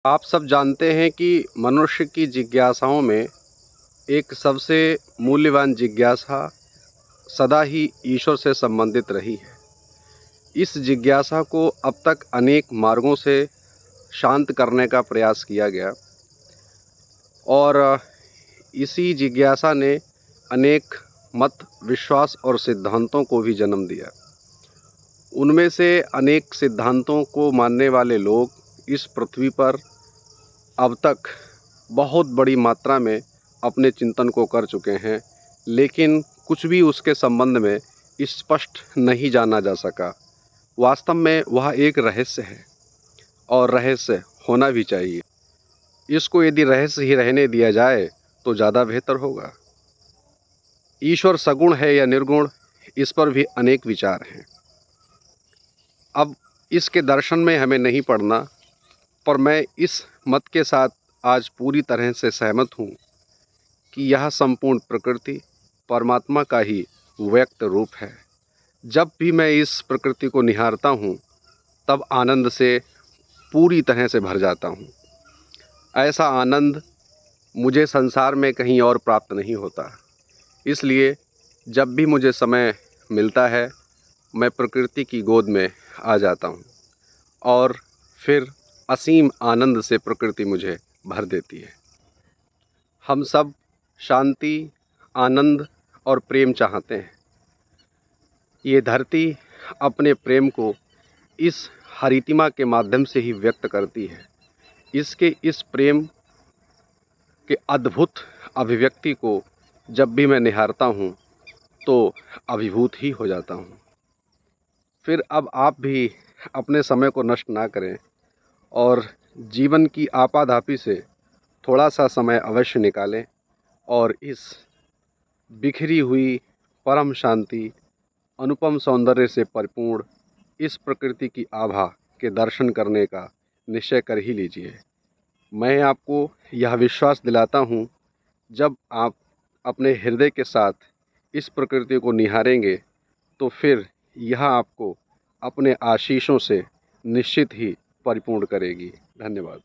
आप सब जानते हैं कि मनुष्य की जिज्ञासाओं में एक सबसे मूल्यवान जिज्ञासा सदा ही ईश्वर से संबंधित रही है। इस जिज्ञासा को अब तक अनेक मार्गों से शांत करने का प्रयास किया गया और इसी जिज्ञासा ने अनेक मत, विश्वास और सिद्धांतों को भी जन्म दिया। उनमें से अनेक सिद्धांतों को मानने वाले लोग इस पृथ्वी पर अब तक बहुत बड़ी मात्रा में अपने चिंतन को कर चुके हैं, लेकिन कुछ भी उसके संबंध में स्पष्ट नहीं जाना जा सका। वास्तव में वह एक रहस्य है और रहस्य होना भी चाहिए। इसको यदि रहस्य ही रहने दिया जाए तो ज़्यादा बेहतर होगा। ईश्वर सगुण है या निर्गुण, इस पर भी अनेक विचार हैं। अब इसके दर्शन में हमें नहीं पड़ना, पर मैं इस मत के साथ आज पूरी तरह से सहमत हूँ कि यह संपूर्ण प्रकृति परमात्मा का ही व्यक्त रूप है। जब भी मैं इस प्रकृति को निहारता हूँ तब आनंद से पूरी तरह से भर जाता हूँ। ऐसा आनंद मुझे संसार में कहीं और प्राप्त नहीं होता। इसलिए जब भी मुझे समय मिलता है मैं प्रकृति की गोद में आ जाता हूँ और फिर असीम आनंद से प्रकृति मुझे भर देती है। हम सब शांति, आनंद और प्रेम चाहते हैं। ये धरती अपने प्रेम को इस हरितिमा के माध्यम से ही व्यक्त करती है। इसके इस प्रेम के अद्भुत अभिव्यक्ति को जब भी मैं निहारता हूँ तो अभिभूत ही हो जाता हूँ। फिर अब आप भी अपने समय को नष्ट ना करें और जीवन की आपाधापी से थोड़ा सा समय अवश्य निकालें और इस बिखरी हुई परम शांति, अनुपम सौंदर्य से परिपूर्ण इस प्रकृति की आभा के दर्शन करने का निश्चय कर ही लीजिए। मैं आपको यह विश्वास दिलाता हूँ, जब आप अपने हृदय के साथ इस प्रकृति को निहारेंगे तो फिर यह आपको अपने आशीषों से निश्चित ही परिपूर्ण करेगी। धन्यवाद।